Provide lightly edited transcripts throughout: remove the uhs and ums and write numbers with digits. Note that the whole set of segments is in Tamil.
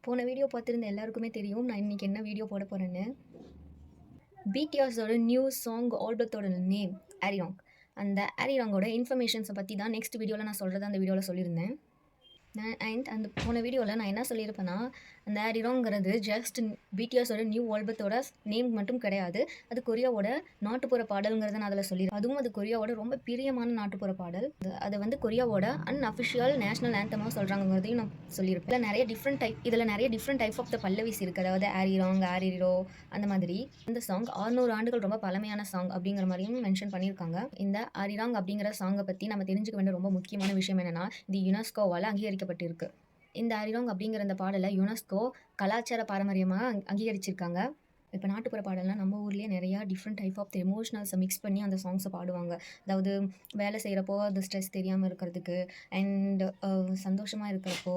போன வீடியோ பார்த்துருந்த எல்லாருக்குமே தெரியும் நான் இன்னைக்கு என்ன வீடியோ போட போறேன்னு. பிடிஎஸோட நியூ சாங் ஆல்பத்தோட நேம் ஆரிராங். அந்த ஆரிராங்கோட இன்ஃபர்மேஷன்ஸை பற்றி தான் நெக்ஸ்ட் வீடியோவில் நான் சொல்கிறத அந்த வீடியோவில் சொல்லியிருந்தேன். அந்த போன வீடியோவில் நான் என்ன சொல்லியிருப்பேன்னா, அந்த ஆரிராங்கிறது ஜஸ்ட் பிடிஎஸோட நியூ ஆல்பத்தோட நேம் மட்டும் கிடையாது. அது கொரியாவோட நாட்டுப்புற பாடலுங்கிறத நான் அதில் சொல்லியிருக்கேன். அதுவும் அது கொரியாவோட ரொம்ப பிரியமான நாட்டுப்புற பாடல். அதை வந்து கொரியாவோட அன்அஃபிஷியல் நேஷனல் ஆந்தமாக சொல்கிறாங்கிறதையும் நான் சொல்லியிருப்பேன். இதில் நிறைய டிஃப்ரெண்ட் டைப் ஆஃப் த பல்லவிஸ் இருக்குது. அதாவது ஆரிராங், ஆரிரோ அந்த மாதிரி. இந்த சாங் 600 ஆண்டுகள் ரொம்ப பழமையான சாங் அப்படிங்கிற மாதிரியும் மென்ஷன் பண்ணியிருக்காங்க. இந்த ஆரிராங் அப்படிங்கிற சாங்கை பற்றி நம்ம தெரிஞ்சுக்க வேண்டிய ரொம்ப முக்கியமான விஷயம் என்னென்னா, இது யுனெஸ்கோவால் அங்கீகரிக்கப்பட்டிருக்கு. இந்த ஆரிராங் அப்படிங்கிற அந்த பாடலை யுனெஸ்கோ கலாச்சார பாரம்பரியமாக அங்கீகரிச்சிருக்காங்க. இப்போ நாட்டுப்புற பாடல்னால் நம்ம ஊர்லேயே நிறையா டிஃப்ரெண்ட் டைப் ஆஃப் எமோஷனல்ஸை மிக்ஸ் பண்ணி அந்த சாங்ஸை பாடுவாங்க. அதாவது வேலை செய்கிறப்போ அந்த ஸ்ட்ரெஸ் தெரியாமல் இருக்கிறதுக்கு, அண்ட் சந்தோஷமாக இருக்கிறப்போ,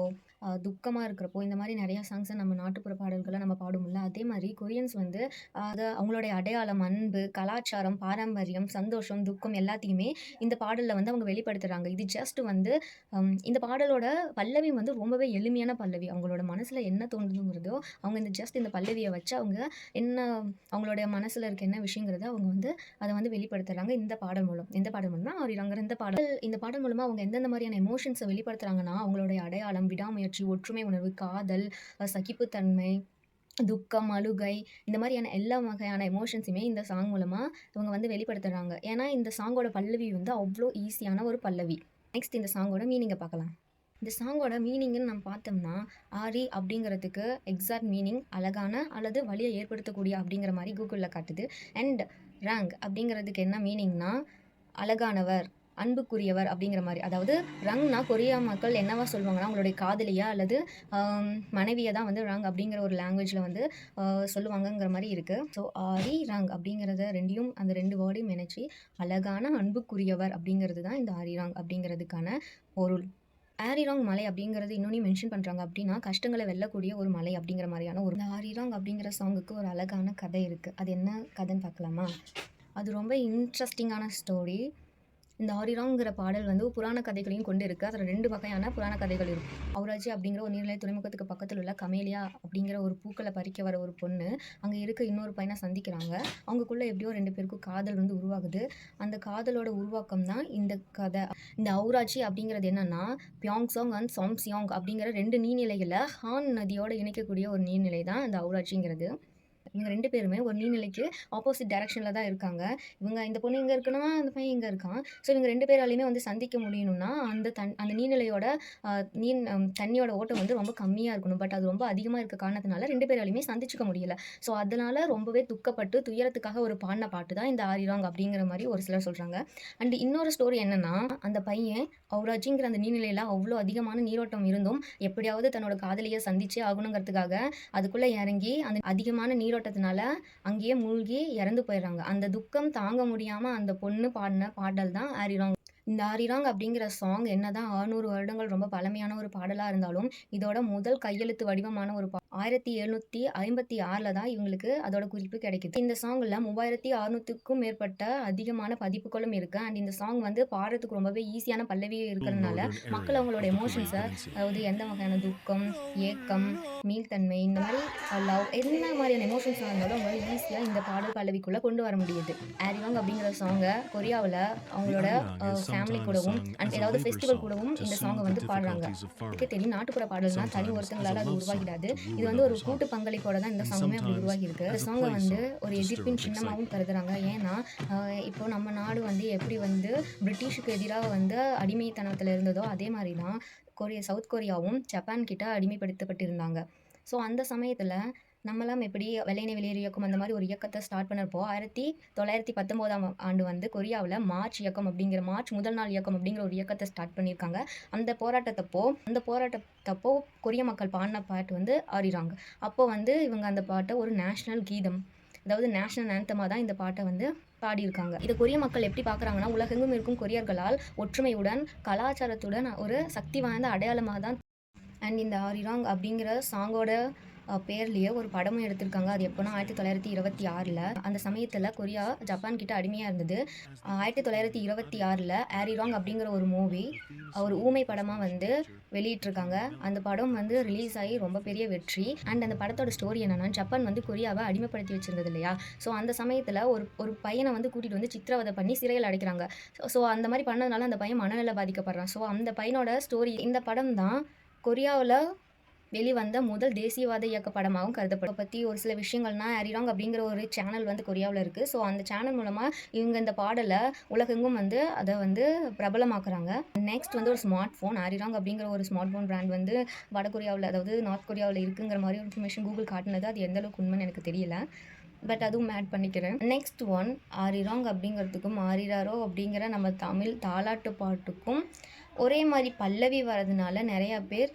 துக்கமாக இருக்கிறப்போ, இந்த மாதிரி நிறையா சாங்ஸை நம்ம நாட்டுப்புற பாடல்களை நம்ம பாடுவோம்ல. அதே மாதிரி கொரியன்ஸ் வந்து அதை அவங்களுடைய அடையாளம், அன்பு, கலாச்சாரம், பாரம்பரியம், சந்தோஷம், துக்கம் எல்லாத்தையுமே இந்த பாடலில் வந்து அவங்க வெளிப்படுத்துகிறாங்க. இது ஜஸ்ட் வந்து இந்த பாடலோட பல்லவி வந்து ரொம்பவே எளிமையான பல்லவி. அவங்களோட மனசில் என்ன தோணுதுங்கிறதோ அவங்க இந்த பல்லவியை வச்சு அவங்க என்ன அவங்களுடைய மனசில் இருக்க என்ன விஷயங்கிறத அவங்க வந்து அதை வந்து வெளிப்படுத்துகிறாங்க இந்த பாடல் மூலம். எந்த பாடல் மூலம்னா ஆரிராங்கிற இந்த பாடல் மூலமாக அவங்க எந்தெந்த மாதிரியான எமோஷன்ஸை வெளிப்படுத்துகிறாங்கன்னா, அவங்களுடைய அடையாளம், விடாமுயற்சி, ஒற்றுமை உணர்வு, காதல், சகிப்புத்தன்மை, துக்கம், அழுகை, இந்த மாதிரியான எல்லா வகையான எமோஷன்ஸுமே இந்த சாங் மூலமாக இவங்க வந்து வெளிப்படுத்துகிறாங்க. ஏன்னா இந்த சாங்கோட பல்லவி வந்து அவ்வளோ ஈஸியான ஒரு பல்லவி. நெக்ஸ்ட் இந்த சாங்கோட மீனிங்கை பார்க்கலாம். இந்த சாங்கோட மீனிங்னு நம்ம பார்த்தோம்னா, ஆரி அப்படிங்கிறதுக்கு எக்ஸாக்ட் மீனிங் அழகான அல்லது வலியை ஏற்படுத்தக்கூடிய அப்படிங்கிற மாதிரி கூகுளில் காட்டுது. அண்ட் ராங் அப்படிங்கிறதுக்கு என்ன மீனிங்னா, அழகானவர், அன்புக்குரியவர் அப்படிங்கிற மாதிரி. அதாவது ரங்னா கொரியா மக்கள் என்னவா சொல்லுவாங்கன்னா, அவங்களுடைய காதலியா அல்லது மனைவியை தான் வந்து ரங் அப்படிங்கிற ஒரு லாங்குவேஜில் வந்து சொல்லுவாங்கங்கிற மாதிரி இருக்குது. ஸோ ஆரி ரங் அப்படிங்கிறத அந்த ரெண்டு வேர்டையும் நினச்சி அழகான அன்புக்குரியவர் அப்படிங்கிறது தான் இந்த ஆரிராங் அப்படிங்கிறதுக்கான பொருள். ஆரிராங் மலை அப்படிங்கிறது இன்னொன்று மென்ஷன் பண்ணுறாங்க. அப்படின்னா கஷ்டங்களை வெல்லக்கூடிய ஒரு மலை அப்படிங்கிற மாதிரியான ஒரு ஆரிராங் அப்படிங்கிற சாங்குக்கு ஒரு அழகான கதை இருக்குது. அது என்ன கதைன்னு பார்க்கலாமா? அது ரொம்ப இன்ட்ரெஸ்டிங்கான ஸ்டோரி. இந்த ஆரிராங்கிற பாடல் வந்து புராண கதைகளையும் கொண்டு இருக்குது. அதில் 2 வகையான புராண கதைகள் இருக்கும். அவுராஜி அப்படிங்கிற ஒரு நீர்நிலை துறைமுகத்துக்கு பக்கத்தில் உள்ள கமேலியா அப்படிங்கிற ஒரு பூக்களை பறிக்க வர ஒரு பொண்ணு அங்கே இருக்க இன்னொரு பையனை சந்திக்கிறாங்க. அவங்களுக்குள்ளே எப்படியோ 2 பேருக்கும் காதல் வந்து உருவாகுது. அந்த காதலோட உருவாக்கம் தான் இந்த கதை. இந்த அவுராஜி அப்படிங்கிறது என்னன்னா, பியாங்சாங் அண்ட் சாம்சியாங் அப்படிங்கிற 2 நீர்நிலைகளை ஹான் நதியோடு இணைக்கக்கூடிய ஒரு நீர்நிலை தான் இந்த அவுராஜிங்கிறது. இவங்க 2 பேருமே ஒரு நீர்நிலைக்கு ஆப்போசிட் டைரக்ஷனில் தான் இருக்காங்க. இந்த பொண்ணு இங்கே இருக்குன்னா, அந்த பையன் இங்கே இருக்கான். ஸோ இவங்க 2 பேராலையுமே வந்து சந்திக்க முடியணும்னா, அந்த நீர்நிலையோட தண்ணியோட ஓட்டம் வந்து ரொம்ப கம்மியாக இருக்கணும். பட் அது ரொம்ப அதிகமாக இருக்க காரணத்தினால 2 பேராலையுமே சந்திச்சுக்க முடியல. ஸோ அதனால் ரொம்பவே துக்கப்பட்டு துயரத்துக்காக ஒரு பாடின பாட்டு தான் இந்த ஆரிராங் அப்படிங்கிற மாதிரி ஒரு சிலர் சொல்கிறாங்க. அண்ட் இன்னொரு ஸ்டோரி என்னென்னா, அந்த பையன் அவுராஜிங்கிற அந்த நீர்நிலையில் அவ்வளோ அதிகமான நீரோட்டம் இருந்தும் எப்படியாவது தன்னோட காதலியை சந்திச்சே ஆகணுங்கிறதுக்காக அதுக்குள்ளே இறங்கி அந்த அதிகமான நீரோட்டத்தினால அங்கேயே மூழ்கி இறந்து போயிடுறாங்க. அந்த துக்கம் தாங்க முடியாமல் அந்த பொண்ணு பாடின பாடல் தான் ஆரிராங். இந்த ஆரிராங் அப்படிங்கிற சாங் என்னதான் 600 வருடங்கள் ரொம்ப பழமையான ஒரு பாடலாக இருந்தாலும் இதோட முதல் கையெழுத்து வடிவமான ஒரு 1756 தான் இவங்களுக்கு அதோட குறிப்பு கிடைக்குது. இந்த சாங்கில் 3600க்கும் மேற்பட்ட அதிகமான பதிப்புகளும் இருக்குது. அண்ட் இந்த சாங் வந்து பாடுறதுக்கு ரொம்பவே ஈஸியான பல்லவி இருக்கிறதுனால மக்கள் அவங்களோட எமோஷன்ஸை, அதாவது எந்த வகையான துக்கம், ஏக்கம், மீள்தன்மை, இந்த மாதிரி லவ், என்ன மாதிரியான எமோஷன்ஸ் இருந்தாலும் அவங்களால ஈஸியாக இந்த பாடல் பல்லவிக்குள்ளே கொண்டு வர முடியுது. ஆரிராங் அப்படிங்கிற சாங்கை கொரியாவில் அவங்களோட ஃபேமிலி கூடவும் அண்ட் ஏதாவது ஃபெஸ்டிவல் கூடவும் இந்த சாங்கை வந்து பாடுறாங்க. இதுக்கே தெரியும், நாட்டுப்புற பாடல்னா தனி ஒருத்தங்களால் அது உருவாகிடாது. இது வந்து ஒரு கூட்டு பங்களிப்போட தான் இந்த சாங்குமே அப்படி உருவாகியிருக்கு. இந்த சாங்கை வந்து ஒரு எதிர்ப்பின் சின்னமாகவும் கருதுறாங்க. ஏன்னா இப்போ நம்ம நாடு வந்து எப்படி வந்து பிரிட்டிஷுக்கு எதிராக வந்து அடிமைத்தனத்தில் இருந்ததோ அதே மாதிரி தான் சவுத் கொரியாவும் ஜப்பான் கிட்ட அடிமைப்படுத்தப்பட்டிருந்தாங்க. ஸோ அந்த சமயத்தில் நம்மளாம் எப்படி வெள்ளையனே வெளியேறு இயக்கம் அந்த மாதிரி ஒரு இயக்கத்தை ஸ்டார்ட் பண்ணப்போ 1919ஆம் ஆண்டு வந்து கொரியாவில் மார்ச் முதல் நாள் இயக்கம் அப்படிங்கிற ஒரு இயக்கத்தை ஸ்டார்ட் பண்ணியிருக்காங்க. அந்த போராட்டத்தப்போ கொரிய மக்கள் பாடின பாட்டு வந்து ஆரிராங். அப்போ வந்து இவங்க அந்த பாட்டை ஒரு நேஷ்னல் கீதம், அதாவது நேஷ்னல் ஆந்தமாக தான் இந்த பாட்டை வந்து பாடியிருக்காங்க. இதை கொரிய மக்கள் எப்படி பார்க்குறாங்கன்னா, உலகெங்கும் இருக்கும் கொரியர்களால் ஒற்றுமையுடன் கலாச்சாரத்துடன் ஒரு சக்தி வாய்ந்த அடையாளமாக தான். அண்ட் இந்த ஆரிராங் அப்படிங்கிற சாங்கோட பேர்லேயே ஒரு படமும் எடுத்திருக்காங்க. அது எப்போனா 1926ல். அந்த சமயத்தில் கொரியா ஜப்பான் கிட்ட அடிமையாக இருந்தது. 1926ல் ஆரிராங் அப்படிங்கிற ஒரு மூவி ஒரு ஊமை படமாக வந்து வெளியிட்டிருக்காங்க. அந்த படம் வந்து ரிலீஸ் ஆகி ரொம்ப பெரிய வெற்றி. அண்ட் அந்த படத்தோட ஸ்டோரி என்னன்னா, ஜப்பான் வந்து கொரியாவை அடிமைப்படுத்தி வச்சிருந்தது இல்லையா? ஸோ அந்த சமயத்தில் ஒரு பையனை வந்து கூட்டிகிட்டு வந்து சித்திரவதை பண்ணி சிறையில் அடைக்கிறாங்க. ஸோ அந்த மாதிரி பண்ணதுனால அந்த பையன் மனநிலை பாதிக்கப்படுறான். ஸோ அந்த பையனோட ஸ்டோரி இந்த படம் தான் கொரியாவில் வெளிவந்த முதல் தேசியவாத இயக்க படமாகவும் கருதப்படும். இதை பற்றி ஒரு சில விஷயங்கள்னா, ஆரிராங் அப்படிங்கிற ஒரு சேனல் வந்து கொரியாவில் இருக்குது. ஸோ அந்த சேனல் மூலமாக இவங்க இந்த பாடலை உலகெங்கும் வந்து அதை வந்து பிரபலமாக்குறாங்க. நெக்ஸ்ட் வந்து ஒரு ஸ்மார்ட் ஃபோன். ஆரிராங் அப்படிங்கிற ஒரு ஸ்மார்ட் ஃபோன் பிராண்ட் வந்து வட கொரியாவில், அதாவது நார்த் கொரியாவில் இருக்குங்கிற மாதிரி ஒரு இன்ஃபர்மேஷன் கூகுள் காட்டினது. அது எந்த அளவுக்கு உண்மைன்னு எனக்கு தெரியல. பட் அதுவும் ஆட் பண்ணிக்கிறேன். நெக்ஸ்ட் ஒன், ஆரிராங் அப்படிங்கிறதுக்கும் ஆரிராரோ அப்படிங்கிற நம்ம தமிழ் தாலாட்டு பாட்டுக்கும் ஒரே மாதிரி பல்லவி வரதுனால நிறையா பேர்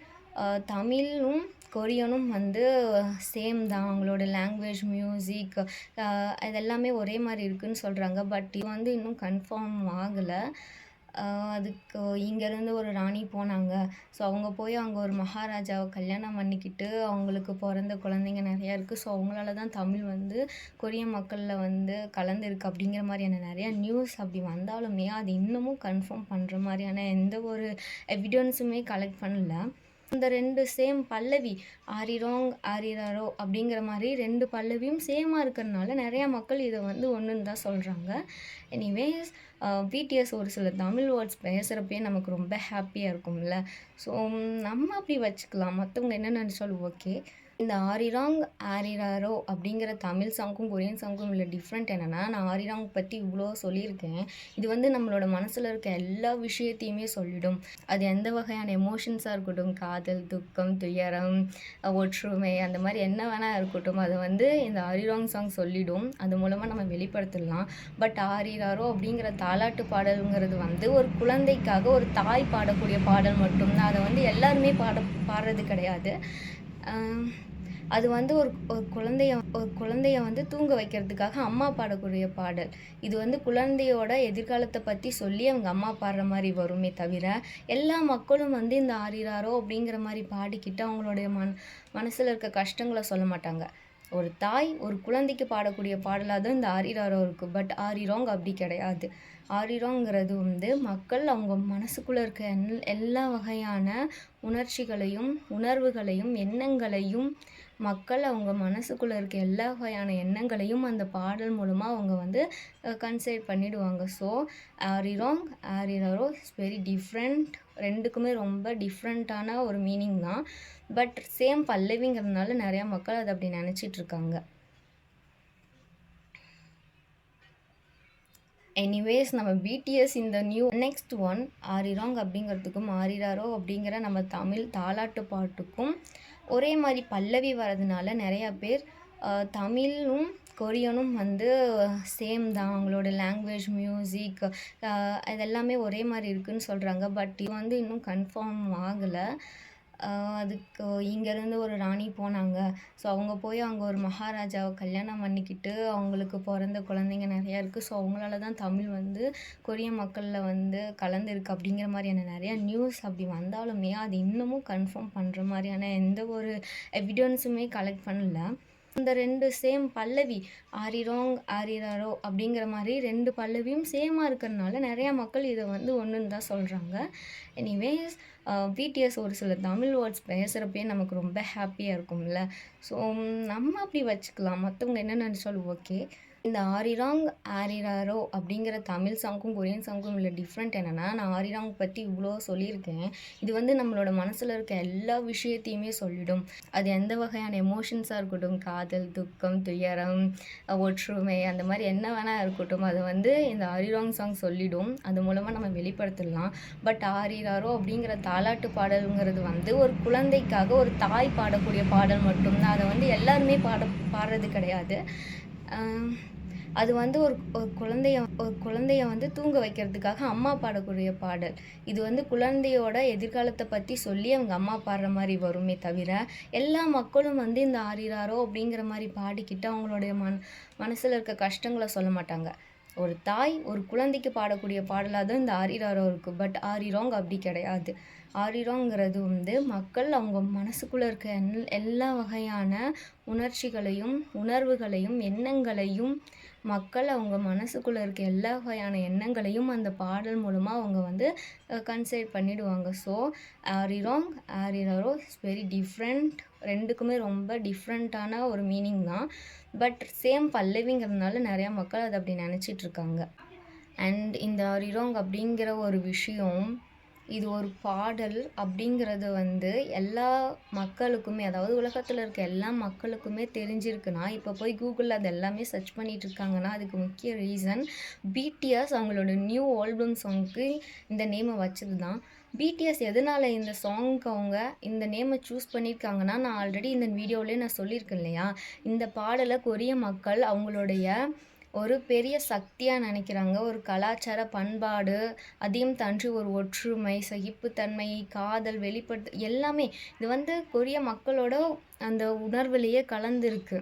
தமிழும் கொரியனும் வந்து சேம் தான், அவங்களோட லாங்குவேஜ், மியூசிக் இதெல்லாமே ஒரே மாதிரி இருக்குதுன்னு சொல்கிறாங்க. பட் இது வந்து இன்னும் கன்ஃபார்ம் ஆகலை. அதுக்கு இங்கேருந்து ஒரு ராணி போனாங்க. ஸோ அவங்க போய் அங்கே ஒரு மகாராஜாவை கல்யாணம் பண்ணிக்கிட்டு அவங்களுக்கு பிறந்த குழந்தைங்க நிறையா இருக்குது. ஸோ அவங்களால தான் தமிழ் வந்து கொரிய மக்களில் வந்து கலந்துருக்கு அப்படிங்கிற மாதிரியான நிறையா நியூஸ் அப்படி வந்தாலுமே அது இன்னமும் கன்ஃபார்ம் பண்ணுற மாதிரியான எந்த ஒரு எவிடன்ஸுமே கலெக்ட் பண்ணல. இந்த 2 சேம் பல்லவி ஆரிராங் ஆரிராரோ அப்படிங்கிற மாதிரி 2 பல்லவியும் சேமாக இருக்கிறதுனால நிறையா மக்கள் இதை வந்து ஒன்றுன்னு தான் சொல்கிறாங்க. எனிவேஸ் பிடிஎஸ் ஒரு சில தமிழ் வேர்ட்ஸ் பேசுகிறப்பே நமக்கு ரொம்ப ஹாப்பியாக இருக்கும்ல. ஸோ நம்ம அப்படி வச்சுக்கலாம், மற்றவங்க என்ன நினச்சாலும் ஓகே. இந்த ஆரிராங் ஆரிராரோ அப்படிங்கிற தமிழ் சாங்க்கும் கொரியன் சாங்க்கும் உள்ள டிஃப்ரெண்ட் என்னென்னா, நான் ஆரிராங் பற்றி இவ்வளோ சொல்லியிருக்கேன். இது வந்து நம்மளோட மனசில் இருக்க எல்லா விஷயத்தையுமே சொல்லிடும். அது எந்த வகையான எமோஷன்ஸாக இருக்கட்டும், காதல், துக்கம், துயரம், ஒற்றுமை, அந்த மாதிரி என்ன வேணால் இருக்கட்டும், அதை வந்து இந்த ஆரிராங் சாங் சொல்லிடும். அது மூலமாக நம்ம வெளிப்படுத்திடலாம். பட் ஆரிராரோ அப்படிங்கிற தாலாட்டு பாடலுங்கிறது வந்து ஒரு குழந்தைக்காக ஒரு தாய் பாடக்கூடிய பாடல் மட்டும்தான். அதை வந்து எல்லாருமே பாடுறது கிடையாது. அது வந்து ஒரு குழந்தைய வந்து தூங்க வைக்கிறதுக்காக அம்மா பாடக்கூடிய பாடல். இது வந்து குழந்தையோட எதிர்காலத்தை பற்றி சொல்லி அவங்க அம்மா பாடுற மாதிரி வருமே தவிர, எல்லா மக்களும் வந்து இந்த ஆரிராரோ அப்படிங்கிற மாதிரி பாடிக்கிட்டு அவங்களுடைய மனசில் இருக்க கஷ்டங்களை சொல்ல மாட்டாங்க. ஒரு தாய் ஒரு குழந்தைக்கு பாடக்கூடிய பாடலாக தான் இந்த ஆரிராரோ இருக்குது. பட் ஆரிராங் அப்படி கிடையாது. ஆரிராங்கிறது வந்து மக்கள் அவங்க மனசுக்குள்ளே இருக்க எல்லா வகையான உணர்ச்சிகளையும், உணர்வுகளையும், எண்ணங்களையும் மக்கள் அவங்க மனசுக்குள்ளே இருக்க எல்லா வகையான எண்ணங்களையும் அந்த பாடல் மூலமாக அவங்க வந்து கன்சிடர் பண்ணிடுவாங்க. ஸோ ஆரிராங் ஆரிராரோ இஸ் வெரி டிஃப்ரெண்ட். 2க்குமே ரொம்ப டிஃப்ரெண்ட்டான ஒரு மீனிங் தான். பட் சேம் பல்லவிங்கிறதுனால நிறையா மக்கள் அதை அப்படி நினச்சிட்ருக்காங்க. எனிவேஸ் நம்ம பிடிஎஸ் இந்த நியூ நெக்ஸ்ட் ஒன், ஆரிராங் அப்படிங்கிறதுக்கும் ஆரிராரோ அப்படிங்கிற நம்ம தமிழ் தாலாட்டு பாட்டுக்கும் ஒரே மாதிரி பல்லவி வரதுனால நிறையா பேர் தமிழும் கொரியனும் வந்து சேம் தான், அவங்களோட லாங்குவேஜ், மியூசிக் இதெல்லாமே ஒரே மாதிரி இருக்குதுன்னு சொல்கிறாங்க. பட் இது வந்து இன்னும் கன்ஃபார்ம் ஆகலை. அதுக்கு இங்கேருந்து ஒரு ராணி போனாங்க. ஸோ அவங்க போய் அங்கே ஒரு மகாராஜாவை கல்யாணம் பண்ணிக்கிட்டு அவங்களுக்கு பிறந்த குழந்தைங்க நிறையா இருக்குது. ஸோ அவங்களால தான் தமிழ் வந்து கொரிய மக்களில் வந்து கலந்துருக்கு அப்படிங்கிற மாதிரியான நிறையா நியூஸ் அப்படி வந்தாலுமே அது இன்னமும் கன்ஃபார்ம் பண்ணுற மாதிரியான எந்த ஒரு எவிடன்ஸுமே கலெக்ட் பண்ணல. இந்த 2 சேம் பல்லவி ஆரிராங் ஆரிராரோ அப்படிங்கிற மாதிரி 2 பல்லவியும் சேமாக இருக்கிறதுனால நிறையா மக்கள் இதை வந்து ஒன்றுன்னு தான் சொல்கிறாங்க. எனிவேஸ் பிடிஎஸ் ஒரு சில தமிழ் வேர்ட்ஸ் பேசுகிறப்பே நமக்கு ரொம்ப ஹாப்பியாக இருக்கும்ல. ஸோ நம்ம அப்படி வச்சுக்கலாம், மற்றவங்க என்ன நினச்சாலும் ஓகே. இந்த ஆரிராங் ஆரிராரோ அப்படிங்கிற தமிழ் சாங்க்கும் கொரியன் சாங்க்கும் உள்ள டிஃப்ரெண்ட் என்னென்னா, நான் ஆரிராங் பற்றி இவ்வளோ சொல்லியிருக்கேன். இது வந்து நம்மளோட மனசில் இருக்க எல்லா விஷயத்தையுமே சொல்லிடும். அது எந்த வகையான எமோஷன்ஸாக இருக்கட்டும், காதல், துக்கம், துயரம், ஒற்றுமை, அந்த மாதிரி என்ன வேணால் இருக்கட்டும், அதை வந்து இந்த ஆரிராங் சாங் சொல்லிடும். அது மூலமாக நம்ம வெளிப்படுத்திடலாம். பட் ஆரிராரோ அப்படிங்கிற தாலாட்டு பாடலுங்கிறது வந்து ஒரு குழந்தைக்காக ஒரு தாய் பாடக்கூடிய பாடல் மட்டும்தான். அதை வந்து எல்லாருமே பாடுறது கிடையாது. அது வந்து ஒரு குழந்தைய வந்து தூங்க வைக்கிறதுக்காக அம்மா பாடக்கூடிய பாடல். இது வந்து குழந்தையோட எதிர்காலத்தை பற்றி சொல்லி அவங்க அம்மா பாடுற மாதிரி வருமே தவிர, எல்லா மக்களும் வந்து இந்த ஆரிராரோ அப்படிங்கிற மாதிரி பாடிக்கிட்டு அவங்களுடைய மனசில் இருக்க கஷ்டங்களை சொல்ல மாட்டாங்க. ஒரு தாய் ஒரு குழந்தைக்கு பாடக்கூடிய பாடலாக தான் இந்த ஆரிராரோ இருக்குது. பட் ஆரிராங் அப்படி கிடையாது. ஆரிராங்கிறது வந்து மக்கள் அவங்க மனசுக்குள்ளே இருக்க எல்லா வகையான உணர்ச்சிகளையும், உணர்வுகளையும், எண்ணங்களையும் மக்கள் அவங்க மனசுக்குள்ளே இருக்க எல்லா வகையான எண்ணங்களையும் அந்த பாடல் மூலமாக அவங்க வந்து கன்சிடர் பண்ணிடுவாங்க. So Arirang, aariraro is very different. 2க்குமே ரொம்ப டிஃப்ரெண்ட்டான ஒரு மீனிங் தான். பட் சேம் பல்லவிங்கிறதுனால நிறையா மக்கள் அதை அப்படி நினச்சிட்ருக்காங்க. அண்ட் இந்த ஆரிராங் அப்படிங்கிற ஒரு விஷயம், இது ஒரு பாடல் அப்படிங்கிறது வந்து எல்லா மக்களுக்குமே, அதாவது உலகத்தில் இருக்க எல்லா மக்களுக்குமே தெரிஞ்சிருக்குன்னா, இப்போ போய் கூகுளில் அது எல்லாமே சர்ச் பண்ணிட்டு இருக்காங்கன்னா, அதுக்கு முக்கிய ரீசன் பிடிஎஸ் அவங்களோட நியூ ஆல்பம் சாங்க்கு இந்த நேமை வச்சது தான். பிடிஎஸ் எதனால் இந்த சாங்க்கு அவங்க இந்த நேமை சூஸ் பண்ணியிருக்காங்கன்னா, நான் ஆல்ரெடி இந்த வீடியோவிலே நான் சொல்லியிருக்கேன் இல்லையா, இந்த பாடலை கொரிய மக்கள் அவங்களுடைய ஒரு பெரிய சக்தியாக நினைக்கிறாங்க. ஒரு கலாச்சார பண்பாடு, அதையும் தாண்டி ஒரு ஒற்றுமை, சகிப்புத்தன்மை, காதல் எல்லாமே இது வந்து கொரிய மக்களோட அந்த உணர்வுலேயே கலந்துருக்கு.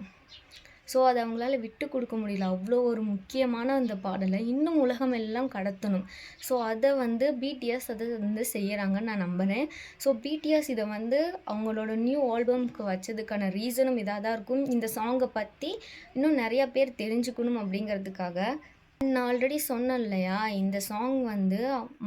ஸோ அதை அவங்களால விட்டு கொடுக்க முடியல. அவ்வளோ ஒரு முக்கியமான அந்த பாடலை இன்னும் உலகம் எல்லாம் கடத்தணும். ஸோ அதை வந்து பிடிஎஸ் அதை வந்து செய்கிறாங்கன்னு நான் நம்புகிறேன். ஸோ பிடிஎஸ் இதை வந்து அவங்களோட நியூ ஆல்பம்க்கு வச்சதுக்கான ரீசனும் இதாக தான் இருக்கும். இந்த சாங்கை பற்றி இன்னும் நிறையா பேர் தெரிஞ்சுக்கணும் அப்படிங்கிறதுக்காக. நான் ஆல்ரெடி சொன்னேன் இல்லையா, இந்த சாங் வந்து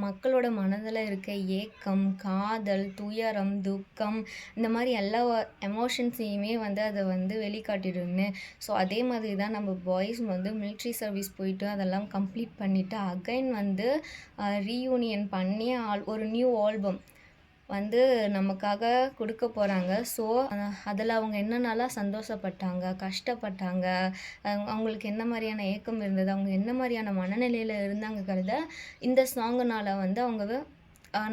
மக்களோட மனதில் இருக்க ஏக்கம், காதல், துயரம், துக்கம், இந்த மாதிரி எல்லா எமோஷன்ஸையுமே வந்து அதை வந்து வெளிக்காட்டிடுன்னு. ஸோ அதே மாதிரி தான் நம்ம பாய்ஸ் வந்து மிலிட்ரி சர்வீஸ் போயிட்டு அதெல்லாம் கம்ப்ளீட் பண்ணிவிட்டு அகைன் வந்து ரீயூனியன் பண்ணி ஒரு நியூ ஆல்பம் வந்து நமக்காக கொடுக்க போகிறாங்க. ஸோ அதில் அவங்க என்னென்னலாம் சந்தோஷப்பட்டாங்க, கஷ்டப்பட்டாங்க, அவங்களுக்கு என்ன மாதிரியான ஏக்கம் இருந்தது, அவங்க என்ன மாதிரியான மனநிலையில் இருந்தாங்கங்கிறத இந்த சாங்குனால் வந்து அவங்க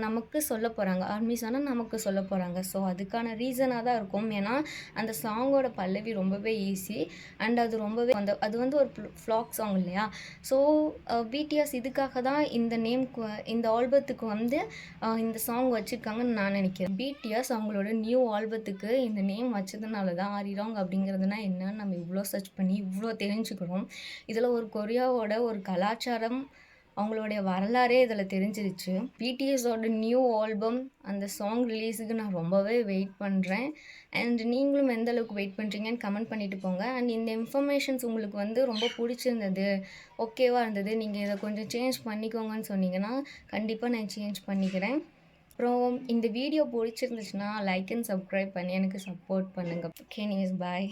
நமக்கு சொல்ல போகிறாங்க. ஆர்மிஸ் ஆனால் நமக்கு சொல்ல போகிறாங்க. ஸோ அதுக்கான ரீசனாக தான் இருக்கும். ஏன்னா அந்த சாங்கோட பல்லவி ரொம்பவே ஈஸி அண்ட் அது ரொம்பவே அது வந்து ஒரு ஃப்ளாக் சாங் இல்லையா. ஸோ பிடிஎஸ் இதுக்காக தான் இந்த இந்த ஆல்பத்துக்கு வந்து இந்த சாங் வச்சுருக்காங்கன்னு நான் நினைக்கிறேன். பிடிஎஸ் அவங்களோட நியூ ஆல்பத்துக்கு இந்த நேம் வச்சதுனால தான் ஆரிராங் அப்படிங்கிறதுனா என்னன்னு நம்ம இவ்வளோ சர்ச் பண்ணி இவ்வளோ தெரிஞ்சுக்கிறோம். இதில் ஒரு கொரியாவோட ஒரு கலாச்சாரம், அவங்களுடைய வரலாறே இதில் தெரிஞ்சிருச்சு. பிடிஎஸோட நியூ ஆல்பம் அந்த சாங் ரிலீஸுக்கு நான் ரொம்பவே வெயிட் பண்ணுறேன். அண்ட் நீங்களும் எந்த அளவுக்கு வெயிட் பண்ணுறீங்கன்னு கமெண்ட் பண்ணிட்டு போங்க. அண்ட் இந்த இன்ஃபர்மேஷன்ஸ் உங்களுக்கு வந்து ரொம்ப பிடிச்சிருந்தது, ஓகேவாக இருந்தது, நீங்கள் இதை கொஞ்சம் சேஞ்ச் பண்ணிக்கோங்கன்னு சொன்னீங்கன்னா கண்டிப்பாக நான் சேஞ்ச் பண்ணிக்கிறேன். அப்புறம் இந்த வீடியோ பிடிச்சிருந்துச்சுன்னா லைக் அண்ட் சப்ஸ்கிரைப் பண்ணி எனக்கு சப்போர்ட் பண்ணுங்கள். ஓகே, பாய்.